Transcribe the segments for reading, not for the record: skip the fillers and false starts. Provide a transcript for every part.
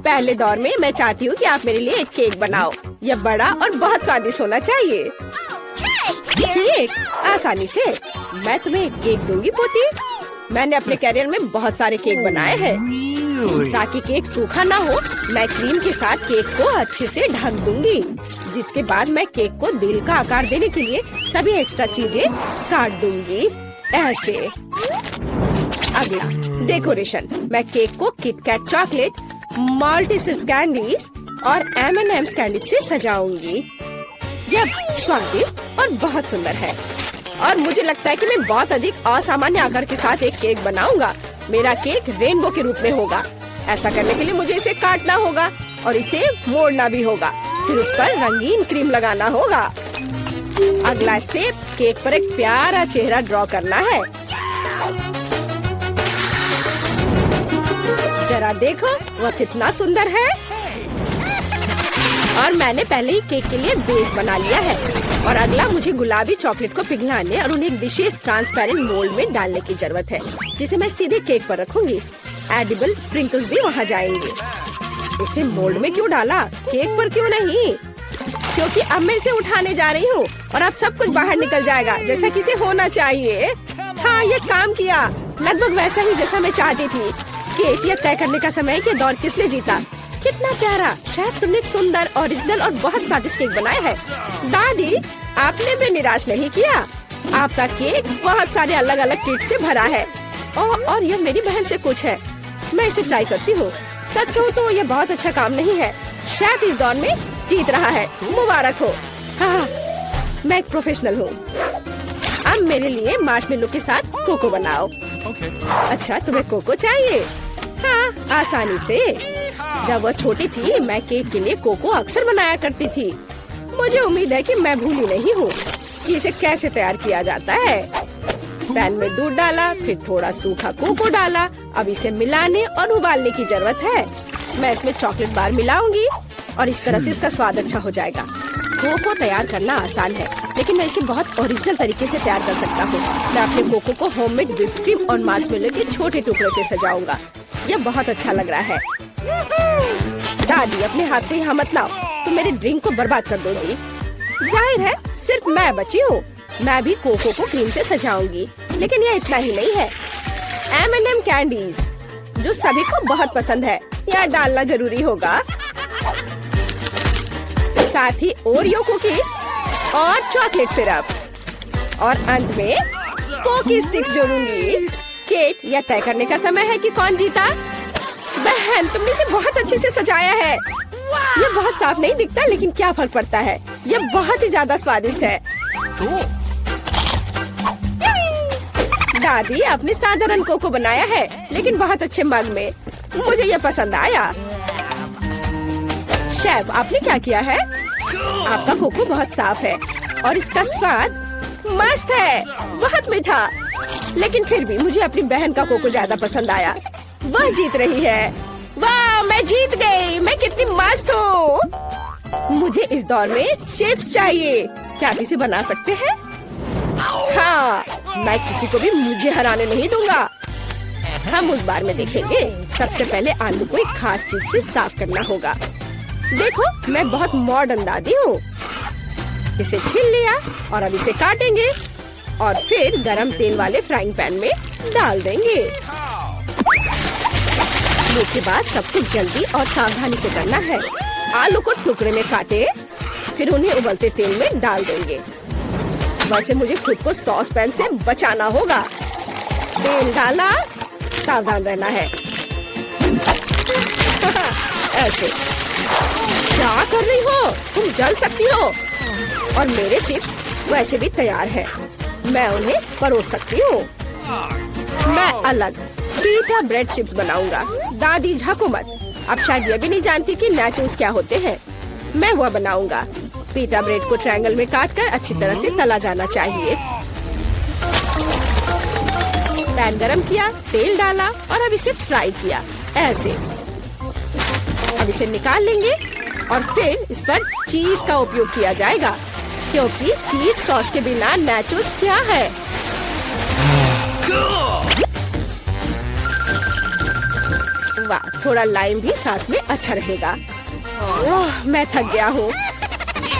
पहले दौर में मैं चाहती हूँ कि आप मेरे लिए एक केक बनाओ। यह बड़ा और बहुत स्वादिष्ट होना चाहिए। केक आसानी से। मैं तुम्हें एक केक दूंगी पोती। मैंने अपने कैरियर में बहुत सारे केक बनाए हैं। ताकि केक सूखा ना हो, मैं क्रीम के साथ केक को अच्छे से ढक दूंगी। जिसके बाद मैं केक को दिल का आकार देने के लिए सभी एक्स्ट्रा चीजें काट दूंगी ऐसे। अगला डेकोरेशन। मैं केक को किटकैट चॉकलेट, मल्टीसिस कैंडीज और M&M's कैंडी से सजाऊंगी। यह स्वादिष्ट और बहुत सुंदर है। और मुझे लगता है कि मैं बहुत अधिक असामान्य आकार के साथ एक केक बनाऊंगा। मेरा केक रेनबो के रूप में होगा। ऐसा करने के लिए मुझे इसे काटना होगा और इसे मोड़ना भी होगा। फिर उस पर रंगीन क्रीम लगाना होगा। अगला स्टेप, केक पर एक प्यारा चेहरा ड्रॉ करना है। जरा देखो वह कितना सुंदर है। और मैंने पहले ही केक के लिए बेस बना लिया है। और अगला मुझे गुलाबी चॉकलेट को पिघलाने और उन्हें एक विशेष ट्रांसपेरेंट मोल्ड में डालने की जरूरत है, जिसे मैं सीधे केक पर रखूंगी। एडिबल स्प्रिंकल्स भी वहाँ जाएंगे। इसे मोल्ड में क्यों डाला, केक पर क्यों नहीं? क्योंकि अब मैं इसे उठाने जा रही हूँ और अब सब कुछ बाहर निकल जाएगा जैसा कि इसे होना चाहिए। हाँ, ये काम किया, लगभग वैसा ही जैसा मैं चाहती थी। केक यह तय करने का समय है कि दौर किसने जीता। कितना प्यारा। शायद तुमने एक सुंदर, ओरिजिनल और बहुत स्वादिष्ट केक बनाया है। दादी, आपने भी निराश नहीं किया। आपका केक बहुत सारे अलग अलग ट्रीट से भरा है। और यह मेरी बहन से कुछ है। मैं इसे ट्राई करती हूँ। सच कहूँ तो यह बहुत अच्छा काम नहीं है। शेफ इस दौर में जीत रहा है। मुबारक हो। हाँ, मैं एक प्रोफेशनल हूँ। अब मेरे लिए मार्शमेलो के साथ कोको बनाओ। अच्छा, तुम्हें कोको चाहिए? हाँ, आसानी से। जब वह छोटी थी मैं केक के लिए कोको अक्सर बनाया करती थी। मुझे उम्मीद है कि मैं भूली नहीं हूँ कि इसे कैसे तैयार किया जाता है। पैन में दूध डाला, फिर थोड़ा सूखा कोको डाला। अब इसे मिलाने और उबालने की जरूरत है। मैं इसमें चॉकलेट बार मिलाऊंगी और इस तरह से इसका स्वाद अच्छा हो जाएगा। कोको तैयार करना आसान है, लेकिन मैं इसे बहुत ओरिजिनल तरीके से तैयार कर सकता हूँ। मैं अपने कोको को होममेड व्हिप्ड क्रीम और मार्शमेलो के छोटे टुकड़ों से सजाऊंगा। यह बहुत अच्छा लग रहा है। दादी, अपने हाथ को यहाँ मत लाओ, तुम मेरे ड्रिंक को बर्बाद कर दोगी। जाहिर है सिर्फ मैं बची हूँ। मैं भी कोको को क्रीम से सजाऊंगी। लेकिन यह इतना ही नहीं है। M&M कैंडीज जो सभी को बहुत पसंद है, यह डालना जरूरी होगा। साथ ही ओरियो कुकीज और चॉकलेट सिरप और अंत में पोकी स्टिक्स जोड़ूंगी। केक, यह तय करने का समय है कि कौन जीता। बहन, तुमने इसे बहुत अच्छे से सजाया है। यह बहुत साफ नहीं दिखता, लेकिन क्या फर्क पड़ता है। यह बहुत ही ज्यादा स्वादिष्ट है। दादी, आपने साधारण कोको बनाया है, लेकिन बहुत अच्छे मग में। मुझे यह पसंद आया। शेफ, आपने क्या किया है? आपका कोको बहुत साफ है और इसका स्वाद मस्त है, बहुत मीठा। लेकिन फिर भी मुझे अपनी बहन का कोको ज्यादा पसंद आया। वह जीत रही है। वाह, मैं जीत गई। मैं कितनी मस्त हूँ। मुझे इस दौर में चिप्स चाहिए। क्या आप इसे बना सकते हैं? हाँ, मैं किसी को भी मुझे हराने नहीं दूंगा। हम उस बार में देखेंगे। सबसे पहले आलू को एक खास चीज से साफ करना होगा। देखो, मैं बहुत मॉडर्न दादी हूँ। इसे छील लिया और अब इसे काटेंगे और फिर गरम तेल वाले फ्राइंग पैन में डाल देंगे। इसके बाद सब कुछ जल्दी और सावधानी से करना है। आलू को टुकड़े में काटे, फिर उन्हें उबलते तेल में डाल देंगे। वैसे मुझे खुद को सॉस पैन से बचाना होगा। तेल डाला, सावधान रहना है। ऐसे। क्या कर रही हो? तुम जल सकती हो। और मेरे चिप्स वैसे भी तैयार हैं। मैं उन्हें परोस सकती हूँ। मैं अलग पीटा ब्रेड चिप्स बनाऊंगा। दादी, झाको मत। अब शायद ये भी नहीं जानती कि नैचोस क्या होते हैं। मैं वह बनाऊंगा। पीटा ब्रेड को ट्रायंगल में काटकर अच्छी तरह से तला जाना चाहिए। पैन गरम किया, तेल डाला और अब इसे फ्राई किया ऐसे। अब इसे निकाल लेंगे और फिर इस पर चीज का उपयोग किया जाएगा, क्योंकि चीज सॉस के बिना नैचोस क्या है। वाह, थोड़ा लाइम भी साथ में अच्छा रहेगा। ओह, मैं थक गया हूँ।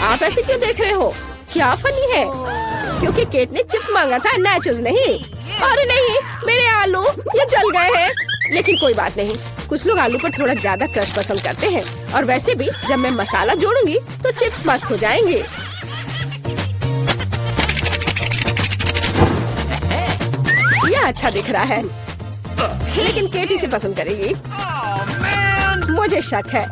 आप ऐसे क्यों देख रहे हो? क्या फनी है? क्योंकि केट ने चिप्स मांगा था, नाचोस नहीं। अरे नहीं, मेरे आलू ये जल गए हैं। लेकिन कोई बात नहीं, कुछ लोग आलू पर थोड़ा ज्यादा क्रश पसंद करते हैं। और वैसे भी जब मैं मसाला जोड़ूंगी तो चिप्स मस्त हो जाएंगे। यह अच्छा दिख रहा है, लेकिन केट इसे पसंद करेगी। मुझे शक है,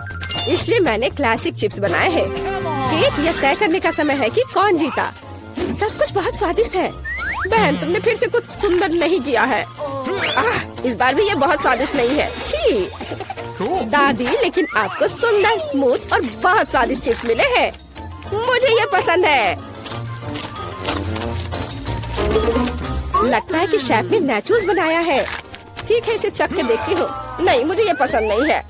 इसलिए मैंने क्लासिक चिप्स बनाए हैं। केट, यह तय करने का समय है कि कौन जीता। सब कुछ बहुत स्वादिष्ट है। बहन, तुमने फिर से कुछ सुंदर नहीं किया है। इस बार भी ये बहुत स्वादिष्ट नहीं है। छी दादी, लेकिन आपको सुंदर, स्मूथ और बहुत स्वादिष्ट चिप्स मिले हैं। मुझे ये पसंद है। लगता है कि शेफ ने नाचोस बनाया है। ठीक है, इसे चख के देखती हूँ। नहीं, मुझे ये पसंद नहीं है।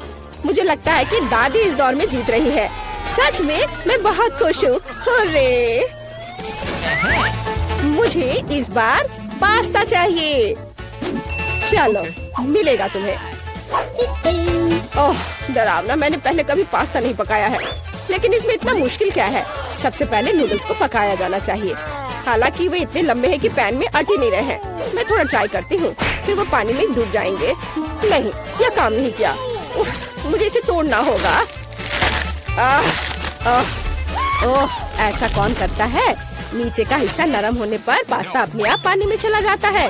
मुझे लगता है कि दादी इस दौर में जीत रही है। सच में मैं बहुत खुश हूँ। हुर्रे! मुझे इस बार पास्ता चाहिए। चलो, मिलेगा तुम्हें। ओह, डरावना। मैंने पहले कभी पास्ता नहीं पकाया है, लेकिन इसमें इतना मुश्किल क्या है? सबसे पहले नूडल्स को पकाया जाना चाहिए। हालांकि वे इतने लंबे हैं कि पैन में अट ही नहीं रहे हैं। मैं थोड़ा ट्राई करती हूँ, फिर वो पानी में डूब जाएंगे। नहीं, यह काम नहीं किया। उफ, मुझे इसे तोड़ना होगा। ओह, ऐसा कौन करता है? नीचे का हिस्सा नरम होने पर पास्ता अपने आप पानी में चला जाता है।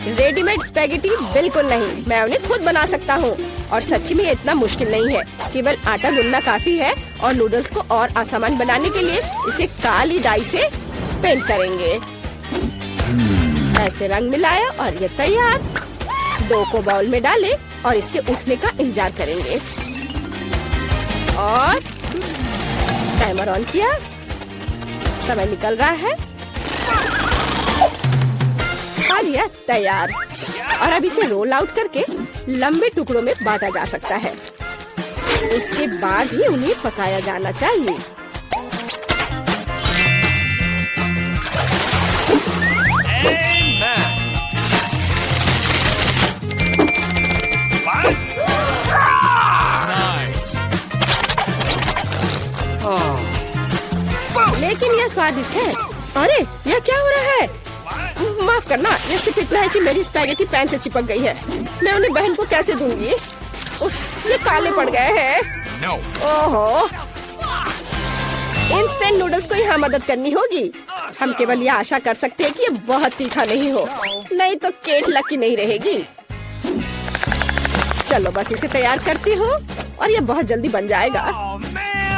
रेडीमेड स्पैगेटी बिल्कुल नहीं, मैं उन्हें खुद बना सकता हूँ। और सच्ची में इतना मुश्किल नहीं है। केवल आटा गूंदना काफी है। और नूडल्स को और आसान बनाने के लिए इसे काली डाई से पेंट करेंगे। ऐसे रंग मिलाया और ये तैयार। डो को बाउल में डालें और इसके उठने का इंतजार करेंगे। और टाइमर ऑन किया। समय निकल रहा है और यह तैयार। और अब इसे रोल आउट करके लंबे टुकड़ों में बांटा जा सकता है। उसके बाद ही उन्हें पकाया जाना चाहिए। लेकिन यह स्वादिष्ट है। अरे, यह क्या हो रहा है? माफ करना, यह सिर्फ इतना है कि मेरी स्पैगेटी पैन से चिपक गई है। मैं उन्हें बहन को कैसे दूंगी? उफ, ये काले पड़ गए हैं। ओहो, इंस्टेंट नूडल्स को यहाँ मदद करनी होगी। हम केवल यह आशा कर सकते हैं कि ये बहुत तीखा नहीं हो, नहीं तो केट लकी नहीं रहेगी। चलो, बस इसे तैयार करती हूँ और ये बहुत जल्दी बन जाएगा।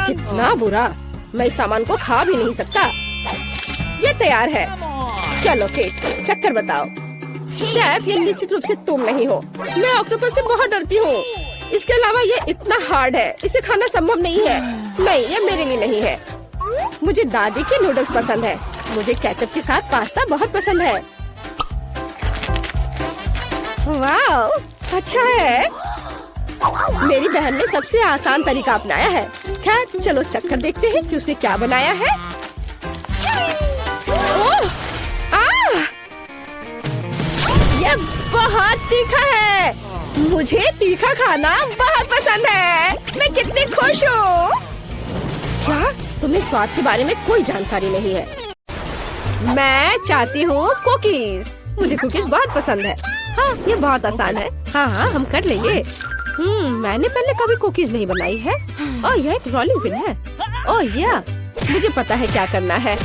कितना बुरा, मैं इस सामान को खा भी नहीं सकता। ये तैयार है। चलो केट, चक्कर बताओ। शेफ, ये निश्चित रूप से तुम नहीं हो। मैं ऑक्टोपस से बहुत डरती हूँ। इसके अलावा ये इतना हार्ड है, इसे खाना संभव नहीं है। नहीं, ये मेरे लिए नहीं है। मुझे दादी के नूडल्स पसंद है। मुझे केचप के साथ पास्ता बहुत पसंद है। वाह, अच्छा है। मेरी बहन ने सबसे आसान तरीका अपनाया है। खैर, चलो चक्कर देखते हैं कि उसने क्या बनाया है। ओह, यह बहुत तीखा है। मुझे तीखा खाना बहुत पसंद है। मैं कितनी खुश हूँ। क्या तुम्हें स्वाद के बारे में कोई जानकारी नहीं है? मैं चाहती हूँ कुकीज। मुझे कुकीज बहुत पसंद है। हाँ, ये बहुत आसान है। हाँ, हम कर लेंगे। मैंने पहले कभी कुकीज नहीं बनाई है। ओह, यह एक रोलिंग पिन है। ओह या, मुझे पता है क्या करना है।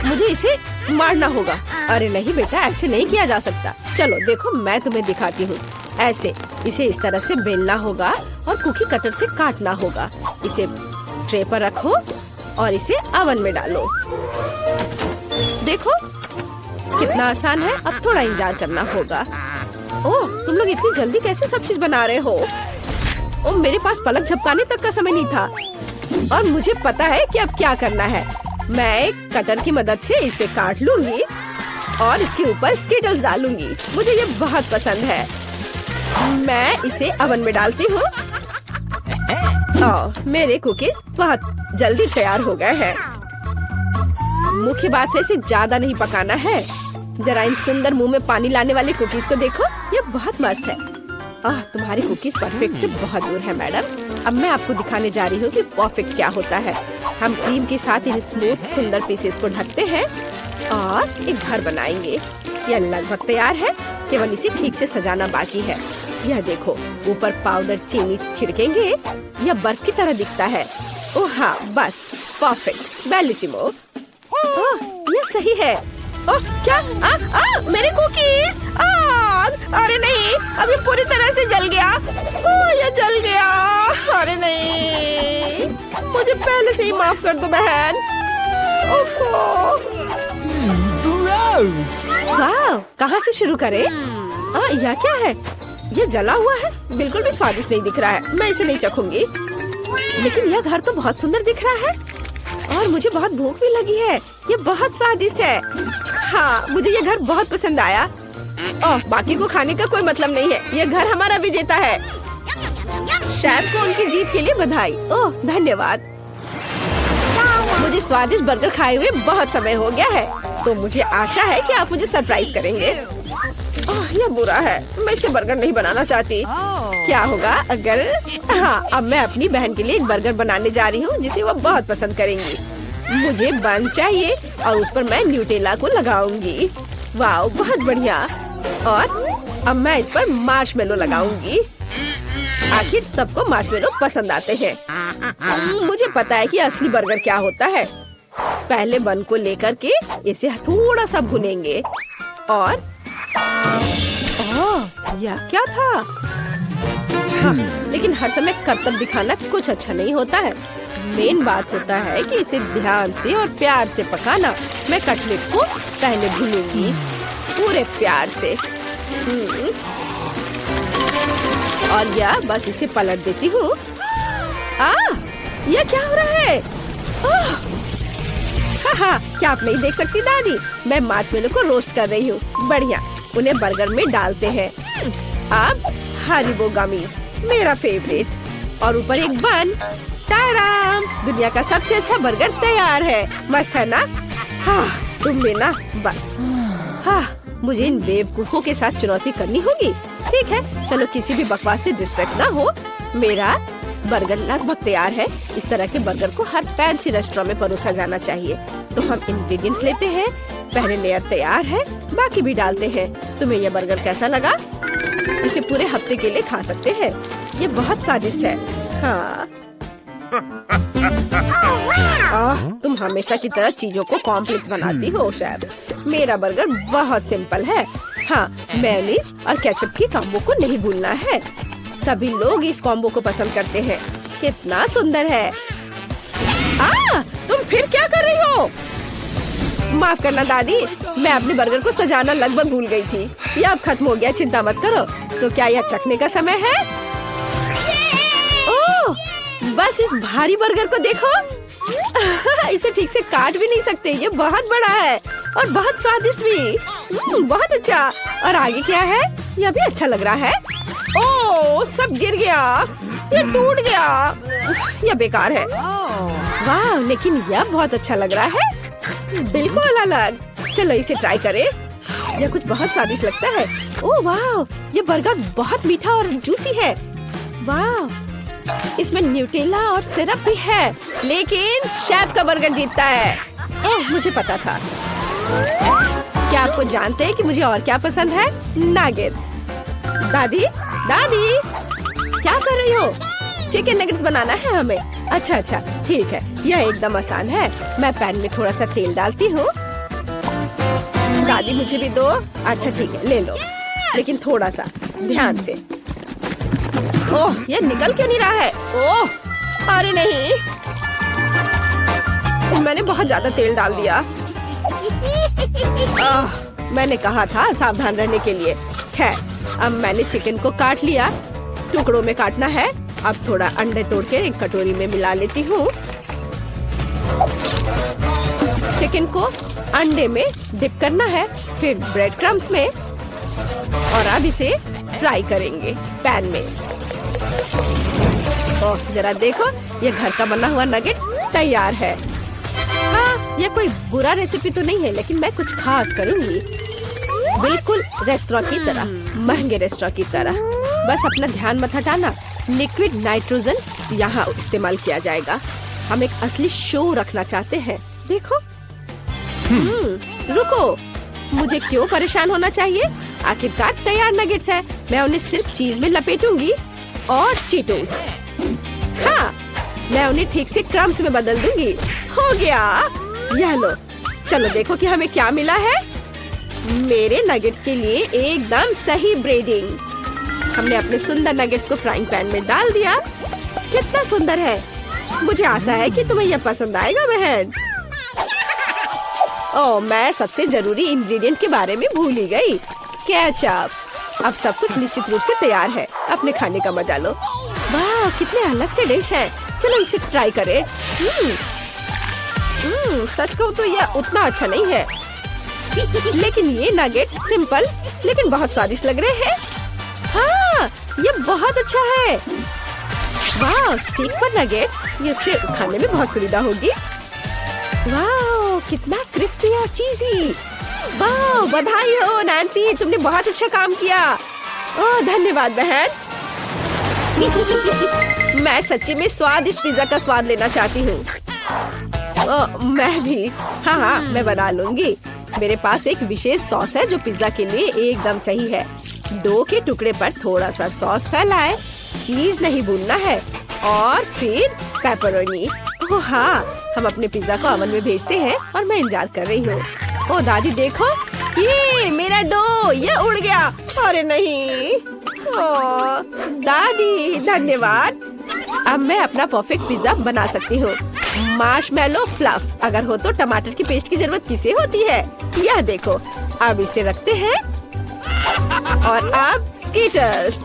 मुझे इसे मारना होगा। अरे नहीं बेटा, ऐसे नहीं किया जा सकता। चलो देखो, मैं तुम्हें दिखाती हूँ। ऐसे इसे इस तरह से बेलना होगा और कुकी कटर से काटना होगा। इसे ट्रे पर रखो और इसे ओवन में डालो। देखो कितना आसान है। अब थोड़ा इंतजार करना होगा। ओह, तुम लोग इतनी जल्दी कैसे सब चीज बना रहे हो? ओह, मेरे पास पलक झपकाने तक का समय नहीं था। और मुझे पता है कि अब क्या करना है। मैं एक कटर की मदद से इसे काट लूंगी और इसके ऊपर स्किटल्स डालूंगी। मुझे ये बहुत पसंद है। मैं इसे ओवन में डालती हूँ। मेरे कुकीज बहुत जल्दी तैयार हो गए हैं। मुख्य बात है, इसे ज्यादा नहीं पकाना है। जरा इन सुंदर मुंह में पानी लाने वाले कुकीज को देखो, ये बहुत मस्त है। तुम्हारी कुकीज परफेक्ट से बहुत दूर है मैडम। अब मैं आपको दिखाने जा रही हूँ कि परफेक्ट क्या होता है। हम क्रीम के साथ इन स्मूथ सुंदर पीसेस को ढकते हैं और एक घर बनाएंगे। यह लगभग तैयार है, केवल इसे ठीक से सजाना बाकी है। यह देखो, ऊपर पाउडर चीनी छिड़केंगे, यह बर्फ की तरह दिखता है। ओह हाँ, बस परफेक्ट, बेलिसिमो। यह सही है। ओह क्या? मेरे कुकीज! आग! अरे नहीं, अब ये पूरी तरह से जल गया। ये जल गया। अरे नहीं, मुझे पहले से ही माफ कर दो बहन। वाह, कहाँ से शुरू करें? यह क्या है? यह जला हुआ है, बिल्कुल भी स्वादिष्ट नहीं दिख रहा है। मैं इसे नहीं चखूंगी। लेकिन यह घर तो बहुत सुंदर दिख रहा है और मुझे बहुत भूख भी लगी है। ये बहुत स्वादिष्ट है। हाँ, मुझे ये घर बहुत पसंद आया। बाकी को खाने का कोई मतलब नहीं है। ये घर हमारा विजेता है। शेफ को उनकी जीत के लिए बधाई। ओह धन्यवाद। मुझे स्वादिष्ट बर्गर खाए हुए बहुत समय हो गया है, तो मुझे आशा है कि आप मुझे सरप्राइज करेंगे। यह बुरा है, मैं इसे बर्गर नहीं बनाना चाहती। क्या होगा अगर अब मैं अपनी बहन के लिए एक बर्गर बनाने जा रही हूँ जिसे वो बहुत पसंद करेंगी। मुझे बन चाहिए और उस पर मैं न्यूटेला को लगाऊंगी। वाह, बहुत बढ़िया। और अब मैं इस पर मार्शमेलो लगाऊंगी। आखिर सबको मार्शमेलो पसंद आते हैं। मुझे पता है कि असली बर्गर क्या होता है। पहले बन को लेकर के इसे थोड़ा सा भुनेंगे और यह क्या था? लेकिन हर समय करतब दिखाना कुछ अच्छा नहीं होता है। मेन बात होता है कि इसे ध्यान से और प्यार से पकाना। मैं कटलेट को पहले भूनूंगी पूरे प्यार से। और यह बस इसे पलट देती हूँ। यह क्या हो रहा है? क्या आप नहीं देख सकती दादी? मैं मार्शमेलो को रोस्ट कर रही हूँ। बढ़िया, उन्हें बर्गर में डालते हैं। अब हरीबो गमीज, मेरा फेवरेट, और ऊपर एक बन। टाराम! दुनिया का सबसे अच्छा बर्गर तैयार है। मस्त है ना? तुम भी ना? बस मुझे इन बेवकूफों के साथ चुनौती करनी होगी। ठीक है, चलो किसी भी बकवास से डिस्ट्रैक्ट ना हो। मेरा बर्गर लगभग तैयार है। इस तरह के बर्गर को हर फैंसी रेस्टोरेंट में परोसा जाना चाहिए। तो हम इंग्रेडिएंट्स लेते हैं। पहले लेयर तैयार है, बाकी भी डालते हैं। तुम्हें यह बर्गर कैसा लगा? इसे पूरे हफ्ते के लिए खा सकते हैं। ये बहुत स्वादिष्ट है। हाँ। तुम हमेशा की तरह चीजों को कॉम्प्लेक्स बनाती हो शेफ। मेरा बर्गर बहुत सिंपल है। हाँ, मेयोनीज और केचप की कॉम्बो को नहीं भूलना है। सभी लोग इस कॉम्बो को पसंद करते हैं। कितना सुंदर है। तुम फिर क्या कर रही हो? माफ करना दादी, मैं अपने बर्गर को सजाना लगभग भूल गई थी। यह अब खत्म हो गया, चिंता मत करो। तो क्या यह चखने का समय है? ओह, बस इस भारी बर्गर को देखो। इसे ठीक से काट भी नहीं सकते। ये बहुत बड़ा है और बहुत स्वादिष्ट भी। बहुत अच्छा। और आगे क्या है? यह भी अच्छा लग रहा है। ओह, सब गिर गया। ये टूट गया। यह बेकार है। वाह, लेकिन यह बहुत अच्छा लग रहा है। बिल्कुल अलग। चलो इसे ट्राई करें। यह कुछ बहुत स्वादिष्ट लगता है। ओह वाह, ये बर्गर बहुत मीठा और जूसी है। वाह, इसमें न्यूटेला और सिरप भी है। लेकिन शेफ का बर्गर जीतता है। ओह, मुझे पता था। क्या आपको जानते हैं कि मुझे और क्या पसंद है? नगेट्स। दादी, दादी, क्या कर रही हो? चिकन नगेट्स बनाना है हमें। अच्छा, ठीक है। यह एकदम आसान है। मैं पैन में थोड़ा सा तेल डालती हूँ। दादी मुझे भी दो। अच्छा ठीक है, ले लो, लेकिन थोड़ा सा ध्यान से। ओह, ये निकल क्यों नहीं रहा है? ओह, अरे नहीं, मैंने बहुत ज्यादा तेल डाल दिया। मैंने कहा था सावधान रहने के लिए। खैर, अब मैंने चिकन को काट लिया। टुकड़ों में काटना है। अब थोड़ा अंडे तोड़ के एक कटोरी में मिला लेती हूँ। चिकन को अंडे में डिप करना है, फिर ब्रेड क्रम्स में, और अब इसे फ्राई करेंगे पैन में। ओह, जरा देखो, ये घर का बना हुआ नगेट्स तैयार है। हाँ, ये कोई बुरा रेसिपी तो नहीं है, लेकिन मैं कुछ खास करूंगी। बिल्कुल रेस्टोरेंट की तरह, महंगे रेस्टोरेंट की तरह। बस अपना ध्यान मत हटाना। लिक्विड नाइट्रोजन यहाँ इस्तेमाल किया जाएगा। हम एक असली शो रखना चाहते हैं। देखो। रुको, मुझे क्यों परेशान होना चाहिए? आखिरकार तैयार नगेट्स है। मैं उन्हें सिर्फ चीज में लपेटूंगी और चीटोस। हाँ, मैं उन्हें ठीक से क्रम्स में बदल दूंगी। हो गया। यह लो, चलो देखो कि हमें क्या मिला है। मेरे नगेट्स के लिए एकदम सही ब्रेडिंग। हमने अपने सुंदर नगेट्स को फ्राइंग पैन में डाल दिया। कितना सुंदर है। मुझे आशा है कि तुम्हें यह पसंद आएगा बहन। ओह, मैं सबसे जरूरी इंग्रेडिएंट के बारे में भूल ही गई, केचप। अब सब कुछ निश्चित रूप से तैयार है। अपने खाने का मजा लो। वाह, कितने अलग से डिश हैं। चलो इसे ट्राई करें। सच कहूँ तो यह उतना अच्छा नहीं है, लेकिन ये नगेट सिंपल लेकिन बहुत स्वादिष्ट लग रहे हैं। हाँ, ये बहुत अच्छा है। वाह, स्टिक पर नगेट, ये उससे खाने में बहुत सुविधा होगी। वाह, कितना क्रिस्पी और चीज़ी। वाह, बधाई हो नैन्सी, तुमने बहुत अच्छा काम किया। ओह, धन्यवाद बहन। मैं सच्ची में स्वादिष्ट पिज्जा का स्वाद लेना चाहती हूँ। मैं भी। हाँ, मैं बना लूंगी। मेरे पास एक विशेष सॉस है जो पिज्जा के लिए एकदम सही है। डो के टुकड़े पर थोड़ा सा सॉस फैलाए, चीज नहीं भूनना है, और फिर पेपरोनी। ओह हाँ, हम अपने पिज्जा को ओवन में भेजते हैं और मैं इंतजार कर रही हूँ। ओ दादी देखो, ये मेरा डो, ये उड़ गया। अरे नहीं। ओ दादी, धन्यवाद। अब मैं अपना परफेक्ट पिज्जा बना सकती हूँ। मार्शमैलो फ्लफ अगर हो तो टमाटर की पेस्ट की जरूरत किसे होती है? यह देखो। अब इसे रखते हैं और अब स्कीटर्स।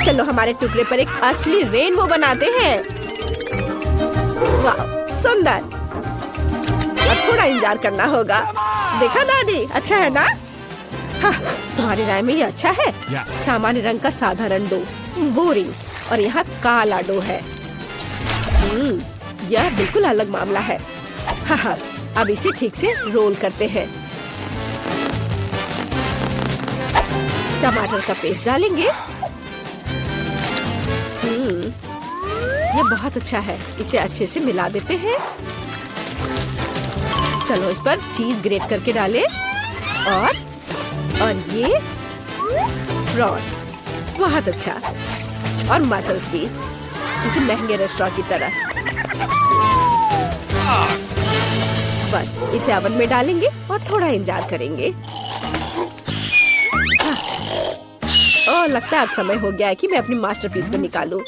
चलो हमारे टुकड़े पर एक असली रेनबो बनाते हैं। वाह, सुंदर। अब थोड़ा इंतजार करना होगा। देखा दादी, अच्छा है ना? हाँ, तुम्हारी राय में ये अच्छा है? सामान्य रंग का साधारण डो, बोरिंग, और यहाँ काला डो है। यह बिल्कुल अलग मामला है। हाँ, अब इसे ठीक से रोल करते हैं। टमाटर का पेस्ट डालेंगे। यह बहुत अच्छा है। इसे अच्छे से मिला देते हैं। चलो इस पर चीज ग्रेट करके डालें और ये प्रॉन, बहुत अच्छा, और मसल्स भी, किसी महंगे रेस्टोरेंट की तरह। बस इसे ओवन में डालेंगे और थोड़ा इंतजार करेंगे। ओह, लगता है अब समय हो गया है कि मैं अपनी मास्टरपीस को निकालूं।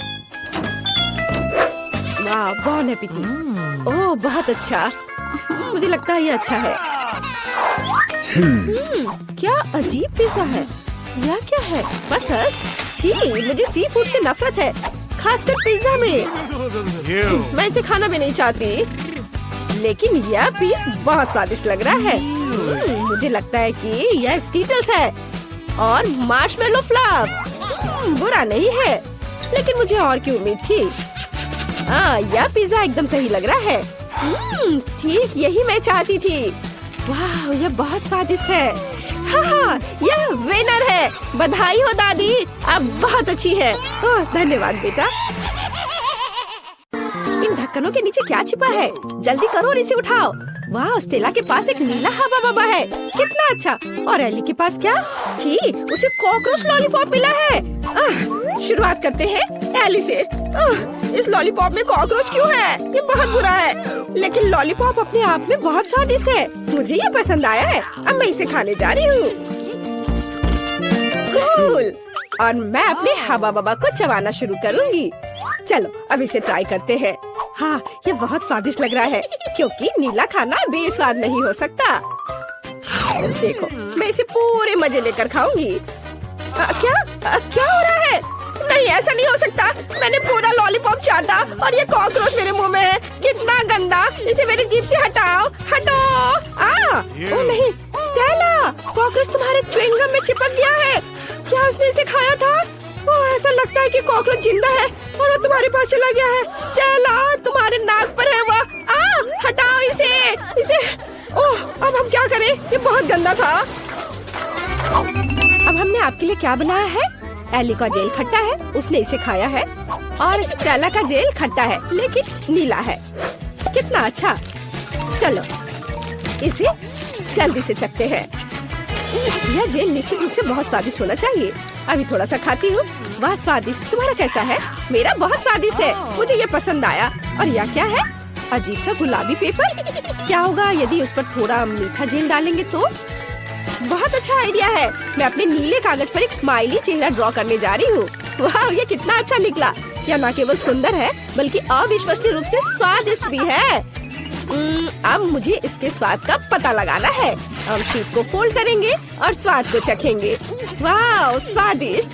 वाह, बहुत एपिटी। ओह, बहुत अच्छा। मुझे लगता है ये अच्छा है। क्या अजीब पिज़्ज़ा है। यह क्या है? बस छी, मुझे सी फूड से नफरत है, खासकर पिज़्ज़ा में। मैं इसे खाना भी नहीं चाहती, लेकिन यह पीस बहुत स्वादिष्ट लग रहा है। मुझे लगता है कि यह स्कीटल्स है और मार्शमैलो फ्लफ। बुरा नहीं है, लेकिन मुझे और की उम्मीद थी। यह पिज़्ज़ा एकदम सही लग रहा है। ठीक यही मैं चाहती थी। वाह, यह बहुत स्वादिष्ट है। हाँ, यह विनर है। बधाई हो दादी, आप बहुत अच्छी है। धन्यवाद बेटा। इन ढक्कनों के नीचे क्या छिपा है? जल्दी करो और इसे उठाओ। वाह, स्टेला के पास एक नीला हवा बबा है, कितना अच्छा। और एली के पास क्या? छी, उसे कॉकरोच लॉलीपॉप मिला है। शुरुआत करते हैं एली से। इस लॉलीपॉप में कॉकरोच क्यों है? ये बहुत बुरा है, लेकिन लॉलीपॉप अपने आप में बहुत स्वादिष्ट है। मुझे ये पसंद आया है। अब मैं इसे खाने जा रही हूँ। कूल। और मैं अपने हवा बबा को चबाना शुरू करूँगी। चलो अब इसे ट्राई करते हैं। हाँ, ये बहुत स्वादिष्ट लग रहा है, क्योंकि नीला खाना बेस्वाद नहीं हो सकता। देखो, मैं इसे पूरे मजे लेकर खाऊंगी। क्या हो रहा है? नहीं, ऐसा नहीं हो सकता। मैंने पूरा लॉलीपॉप चाटा और ये कॉकरोच मेरे मुंह में है। कितना गंदा। इसे मेरी जीभ से हटाओ, हटो। ओ नहीं, स्टेला, कॉकरोच तुम्हारे च्युइंगम में चिपक गया है। क्या उसने इसे खाया था? ऐसा लगता है कि कॉकरोच जिंदा है और वो तुम्हारे पास चला गया है। स्टेला, तुम्हारे नाक पर है वो। हटाओ इसे। ओह, अब हम क्या करें? ये बहुत गंदा था। अब हमने आपके लिए क्या बनाया है? एली का जेल खट्टा है, उसने इसे खाया है, और स्टेला का जेल खट्टा है लेकिन नीला है। कितना अच्छा। चलो इसे जल्दी से चखते हैं। यह जेल निश्चित रूप से बहुत स्वादिष्ट होना चाहिए। अभी थोड़ा सा खाती हूँ। वाह स्वादिष्ट। तुम्हारा कैसा है? मेरा बहुत स्वादिष्ट है, मुझे ये पसंद आया। और यह क्या है? अजीब सा गुलाबी पेपर। क्या होगा यदि उस पर थोड़ा मीठा जेल डालेंगे तो? बहुत अच्छा आइडिया है। मैं अपने नीले कागज पर एक स्माइली चेहरा ड्रॉ करने जा रही हूँ। वाह ये कितना अच्छा निकला। यह न केवल सुंदर है बल्कि अविश्वसनीय रूप से स्वादिष्ट भी है। अब मुझे इसके स्वाद का पता लगाना है। हम शीट को फोल्ड करेंगे और स्वाद को चखेंगे। वाह स्वादिष्ट।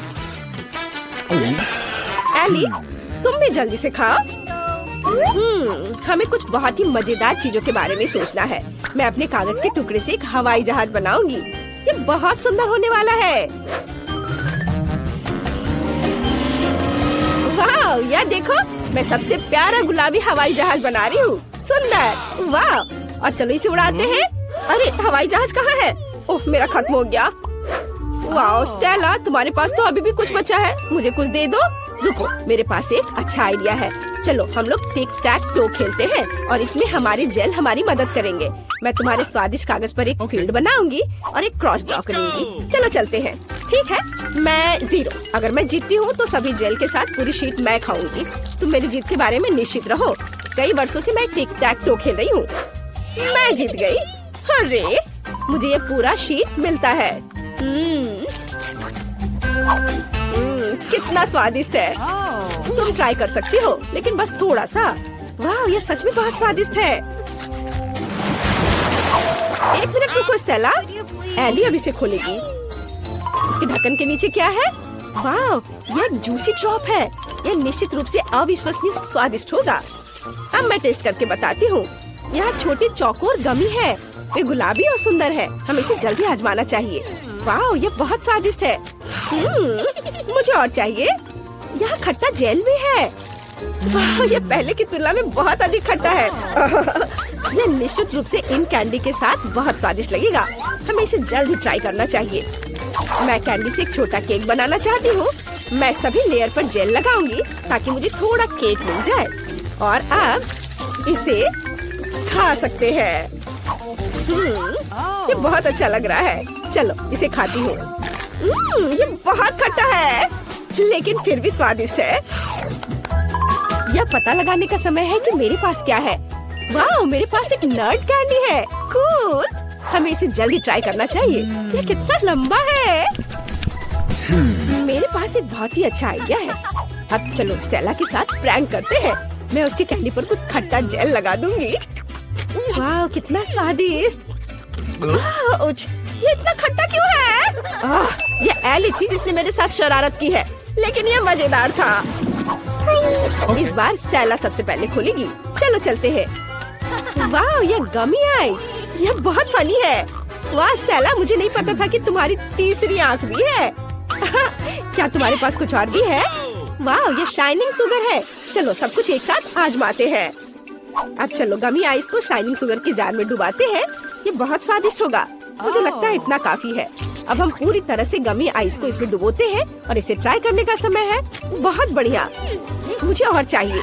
एली तुम भी जल्दी से खाओ। हमें कुछ बहुत ही मजेदार चीजों के बारे में सोचना है। मैं अपने कागज के टुकड़े से एक हवाई जहाज बनाऊंगी। ये बहुत सुंदर होने वाला है। वाह यह देखो, मैं सबसे प्यारा गुलाबी हवाई जहाज बना रही हूँ। सुंदर। वाह। और चलो इसे उड़ाते हैं। अरे हवाई जहाज कहाँ है? ओह मेरा खत्म हो गया। वाह स्टेला तुम्हारे पास तो अभी भी कुछ बचा है, मुझे कुछ दे दो। रुको मेरे पास एक अच्छा आइडिया है। चलो हम लोग टिक टैक टो खेलते हैं और इसमें हमारे जेल हमारी मदद करेंगे। मैं तुम्हारे स्वादिष्ट कागज पर एक फील्ड बनाऊंगी और एक क्रॉस ड्रॉ करूंगी। चलो चलते हैं। ठीक है मैं 0। अगर मैं जीतती हूँ तो सभी जेल के साथ पूरी शीट मैं खाऊंगी। तुम मेरी जीत के बारे में निश्चित रहो। कई वर्षों से मैं टिक टैक टो खेल रही हूँ। मैं जीत गई। अरे मुझे ये पूरा शीट मिलता है। कितना स्वादिष्ट है। तुम ट्राई कर सकती हो लेकिन बस थोड़ा सा। वाह ये सच में बहुत स्वादिष्ट है। एक मिनट रुको स्टेला, एली अब इसे खोलेगी। इसके ढक्कन के नीचे क्या है? वाह यह जूसी ड्रॉप है। यह निश्चित रूप से अविश्वसनीय स्वादिष्ट होगा। अब मैं टेस्ट करके बताती हूँ। यह छोटी चौकोर गमी है। वे गुलाबी और सुंदर है। हमें इसे जल्दी आजमाना चाहिए। वाह ये बहुत स्वादिष्ट है। मुझे और चाहिए। यहाँ खट्टा जेल भी है। वाह ये पहले की तुलना में बहुत अधिक खट्टा है। यह निश्चित रूप से इन कैंडी के साथ बहुत स्वादिष्ट लगेगा। हमें इसे जल्दी ट्राई करना चाहिए। मैं कैंडी से एक छोटा केक बनाना चाहती हूँ। मैं सभी लेयर पर जेल लगाऊंगी ताकि मुझे थोड़ा केक मिल जाए। और अब इसे खा सकते हैं। ये बहुत अच्छा लग रहा है। चलो इसे खाती हूँ। ये बहुत खट्टा है लेकिन फिर भी स्वादिष्ट है। यह पता लगाने का समय है कि मेरे पास क्या है। वाह मेरे पास एक नट कैंडी है। कूल। हमें इसे जल्दी ट्राई करना चाहिए। यह कितना लंबा है। मेरे पास एक बहुत ही अच्छा आइडिया है। अब चलो स्टेला के साथ प्रैंक करते हैं। मैं उसके कैंडी पर कुछ खट्टा जेल लगा दूंगी। वाह कितना स्वादिष्ट। ये इतना खट्टा क्यों है? ये एली थी जिसने मेरे साथ शरारत की है लेकिन ये मजेदार था। इस बार स्टेला सबसे पहले खोलेगी। चलो चलते हैं। वाह ये गमी आइस। यह बहुत फनी है। वाह स्टेला मुझे नहीं पता था कि तुम्हारी तीसरी आंख भी है। क्या तुम्हारे पास कुछ और भी है? वाह ये शाइनिंग शुगर है। चलो सब कुछ एक साथ आजमाते हैं। अब चलो गमी आइस को शाइनिंग शुगर के जार में डुबाते हैं। ये बहुत स्वादिष्ट होगा। मुझे लगता है इतना काफी है। अब हम पूरी तरह से गमी आइस को इसमें डुबोते हैं और इसे ट्राई करने का समय है। बहुत बढ़िया। मुझे और चाहिए।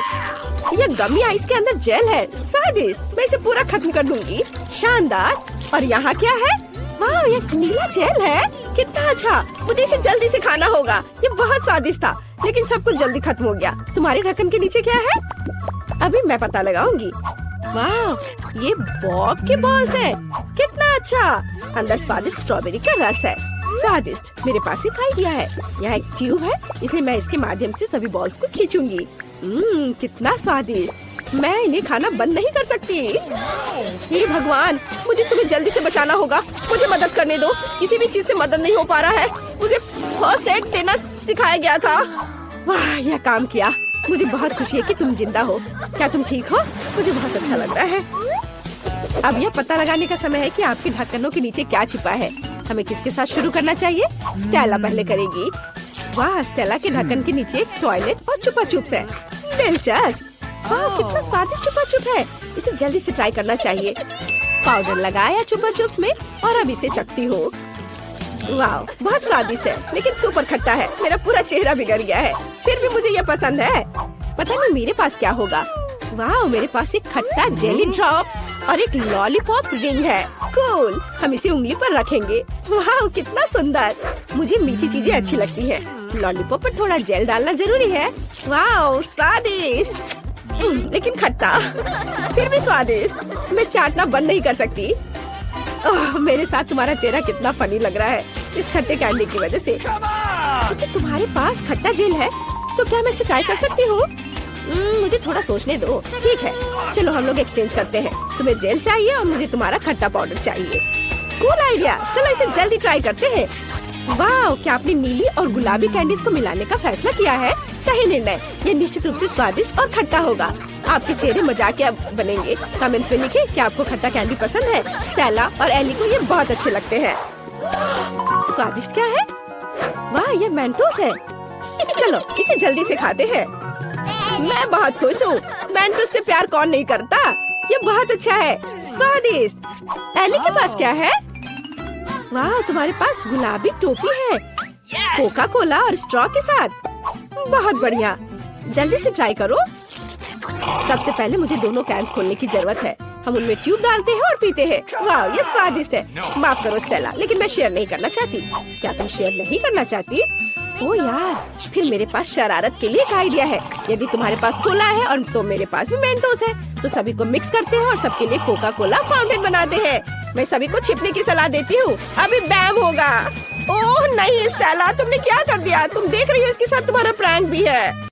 ये गमी आइस के अंदर जेल है। स्वादिष्ट। मैं इसे पूरा खत्म कर दूंगी। शानदार। और यहाँ क्या है? वाह ये नीला जेल है। कितना अच्छा। मुझे इसे जल्दी से खाना होगा। ये बहुत स्वादिष्ट था लेकिन सब कुछ जल्दी खत्म हो गया। तुम्हारे ढक्कन के नीचे क्या है? अभी मैं पता लगाऊंगी। वाह ये बॉब के बॉल्स है। कितना अच्छा। अंदर स्वादिष्ट स्ट्रॉबेरी का रस है। स्वादिष्ट। मेरे पास एक आइडिया है। यहाँ एक ट्यूब है इसलिए मैं इसके माध्यम से सभी बॉल्स को खींचूंगी। कितना स्वादिष्ट। मैं इन्हें खाना बंद नहीं कर सकती। हे भगवान मुझे तुम्हें जल्दी से बचाना होगा। मुझे मदद करने दो। किसी भी चीज से मदद नहीं हो पा रहा है। मुझे फर्स्ट एड देना सिखाया गया था। वाह यह काम किया। मुझे बहुत खुशी है कि तुम जिंदा हो। क्या तुम ठीक हो? मुझे बहुत अच्छा लग रहा है। अब यह पता लगाने का समय है कि आपके ढक्कनों के नीचे क्या छिपा है। हमें किसके साथ शुरू करना चाहिए? स्टेला पहले करेगी। वाह स्टेला के ढक्कन के नीचे एक टॉयलेट और चुपा चुप्स है। दिलचस्प। वाह कितना स्वादिष्ट चुपा चुप है। इसे जल्दी से ट्राई करना चाहिए। पाउडर लगाया चुपा चुप्स में और अब इसे चखती हूँ। वाह, बहुत स्वादिष्ट है, लेकिन सुपर खट्टा है। मेरा पूरा चेहरा बिगड़ गया है। फिर भी मुझे ये पसंद है। पता नहीं मेरे पास क्या होगा। वाह, मेरे पास एक खट्टा जेली ड्रॉप और एक लॉलीपॉप रिंग है। कूल, हम इसे उंगली पर रखेंगे। वाह, कितना सुंदर। मुझे मीठी चीजें अच्छी लगती है। लॉलीपॉप पर थोड़ा जेल डालना जरूरी है। वाह, स्वादिष्ट, लेकिन खट्टा, फिर भी स्वादिष्ट। मैं चाटना बंद नहीं कर सकती। मेरे साथ तुम्हारा चेहरा कितना फनी लग रहा है इस खट्टे कैंडी की वजह से। क्योंकि तुम्हारे पास खट्टा जेल है, तो क्या मैं इसे ट्राई कर सकती हूँ? मुझे थोड़ा सोचने दो। ठीक है, चलो हम लोग एक्सचेंज करते हैं। तुम्हें जेल चाहिए और मुझे तुम्हारा खट्टा पाउडर चाहिए। कूल आइडिया, चलो इसे जल्दी ट्राई करते हैं। वाह, क्या आपने नीली और गुलाबी कैंडीज को मिलाने का फैसला किया है? सही निर्णय। ये निश्चित रूप से स्वादिष्ट और खट्टा होगा। आपके चेहरे मजाकिया बनेंगे। कमेंट्स में लिखें कि आपको खट्टा कैंडी पसंद है। स्टेला और एली को ये बहुत अच्छे लगते हैं। स्वादिष्ट क्या है? वाह, ये मेंटोस है। चलो इसे जल्दी से खाते हैं। मैं बहुत खुश हूँ। मेंटोस से प्यार कौन नहीं करता? ये बहुत अच्छा है, स्वादिष्ट। एली के पास क्या है? वाह, तुम्हारे पास गुलाबी टोपी है, कोका कोला और स्ट्रॉ के साथ। बहुत बढ़िया, जल्दी से ट्राई करो। सबसे पहले मुझे दोनों कैंस खोलने की जरूरत है। हम उनमें ट्यूब डालते हैं और पीते हैं। वाह, ये स्वादिष्ट है। माफ करो स्टेला, लेकिन मैं शेयर नहीं करना चाहती। क्या तुम शेयर नहीं करना चाहती? ओ यार, फिर मेरे पास शरारत के लिए एक आइडिया है। यदि तुम्हारे पास कोला है और तो मेरे पास भी मेंटोस है, तो सभी को मिक्स करते हैं और सबके लिए कोका कोला फाउंटेन बनाते हैं। मैं सभी को छिपने की सलाह देती हूँ। अभी बैम होगा। ओह नहीं स्टेला, तुमने क्या कर दिया? तुम देख रही हो इसके साथ तुम्हारा प्रैंक भी है।